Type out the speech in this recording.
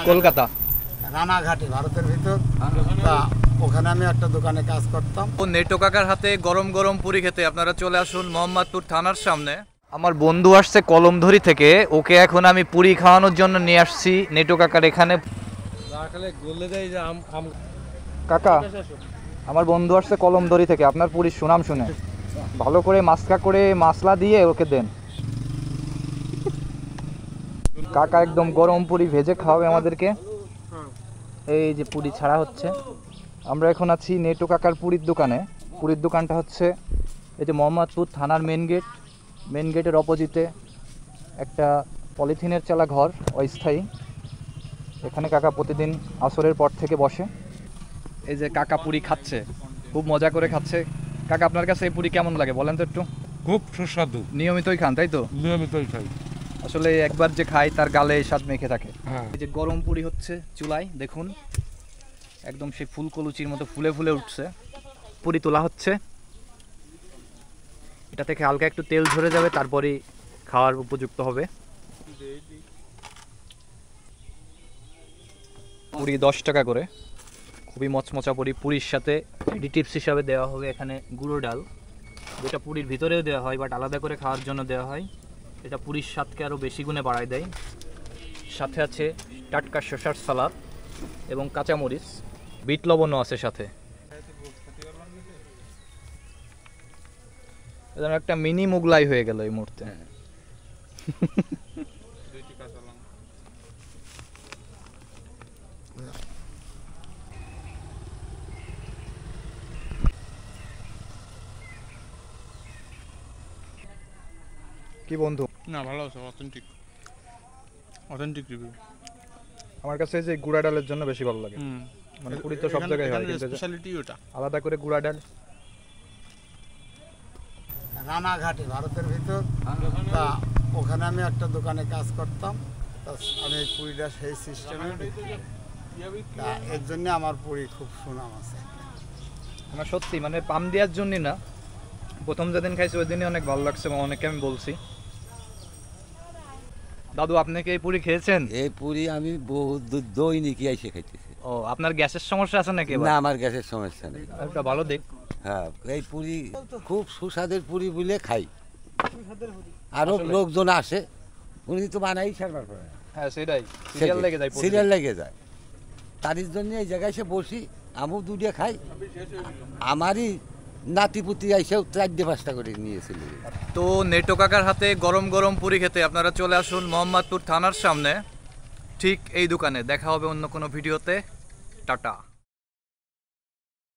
কলকাতা রানাঘাটে, ভারতের ভিতর। ওখানে আমি একটা দোকানে কাজ করতাম। নেটো কাকার হাতে গরম গরম পুরি খেতে আপনারা চলে আসুন মোহাম্মদপুর থানার সামনে। আমার বন্ধু আসছে কলমধরি থেকে, ওকে এখন আমি পুরি খাওয়ানোর জন্য নিয়ে আসছি নেটো কাকার এখানে। কাকা, আমার বন্ধু আসছে কলমধরি থেকে, আপনার পুরীর সুনাম শুনে ভালো করে মাস্কা করে মশলা দিয়ে ওকে দেন। কাকা একদম গরম পুরি ভেজে খাওয়াবে আমাদেরকে। এই যে পুরি ছাড়া হচ্ছে। আমরা এখন আছি নেটো কাকার পুরীর দোকানে। পুরীর দোকানটা হচ্ছে এই যে মোহাম্মদপুর থানার মেন গেটের অপোজিটে একটা পলিথিনের চালা ঘর, অস্থায়ী। এখানে কাকা প্রতিদিন আসরের পর থেকে বসে। এই যে কাকা পুরি খাচ্ছে, খুব মজা করে খাচ্ছে। কাকা, আপনার কাছে এই পুরি কেমন লাগে বলেন তো একটু? খুব সুস্বাদু। নিয়মিতই খান তাই তো? নিয়মিতই খাই। আসলে একবার যে খাই তার গালে স্বাদ মেখে থাকে। হ্যাঁ। এই যে গরম পুরি হচ্ছে চুলায়, দেখুন একদম সেই ফুলকলুচির মতো ফুলে ফুলে উঠছে। পুরি তোলা হচ্ছে, এটা থেকে হালকা একটু তেল ঝরে যাবে, তারপরেই খাওয়ার উপযুক্ত হবে। পুরি 10 টাকা করে, খুবই মচমচা পুরি। পুরির সাথে এডিটিভস হিসাবে দেওয়া হবে এখানে গুঁড়ো ডাল, যেটা পুরির ভিতরেও দেওয়া হয়, বাট আলাদা করে খাওয়ার জন্য দেওয়া হয়। এটা পুরির স্বাদকে আরও বেশি গুণে বাড়ায় দেয়। সাথে আছে টাটকা শসার সালাদ এবং কাঁচামরিচ, বিট লবণও আছে সাথে। একটা মিনি মুগলাই হয়ে গেল এই মুহূর্তে। কি বন্ধু? না, ভালো আছে, অথেন্টিক রিভিউ। আমার কাছে এই যে গুঁড়া ডালের জন্য বেশি ভালো লাগে। মানে পুরি তো সব জায়গায় হয়, কিন্তু স্পেশালিটি ওটা আলাদা করে গুঁড়া ডাল। রানাঘাটে, ভারতের ভিতর। ওখানে আমি একটা দোকানে কাজ করতাম। আমি এই পুরিটা সেই সিস্টেমে, এর জন্য আমার পুরি খুব সুনাম আছে। আমার সত্যি মানে পাম দেওয়ার জন্যই না, প্রথম যেদিন খাইছি ওই দিনই অনেক ভালো লাগছে, অনেকে আমি বলছি। দাদু, আপনি কি এই পুরি খেয়েছেন? এই পুরি আমি বহু দৈনিক এসে খাইতেছি। ও, আপনার গ্যাসের সমস্যা আছে নাকি? না, আমার গ্যাসের সমস্যা নেই। একটা ভালো দিক। হ্যাঁ, এই পুরি খুব সুস্বাদের পুরি বলে খাই। আরো লোকজন আসে, উনি তো বানাই সারবার করে। হ্যাঁ, সেটাই, সিরিয়াল লেগে যায়। সিরিয়াল লেগে যায়, তার জন্য এই জায়গায় এসে বসি, আমিও দুটো খাই। আমারই নাতিপুতি এসেও 4-5টা করে নিয়েছিল। তো নেটো কাকার হাতে গরম গরম পুরি খেতে আপনারা চলে আসুন মোহাম্মদপুর থানার সামনে, ঠিক এই দোকানে। দেখা হবে অন্য কোনো ভিডিওতে। টাটা।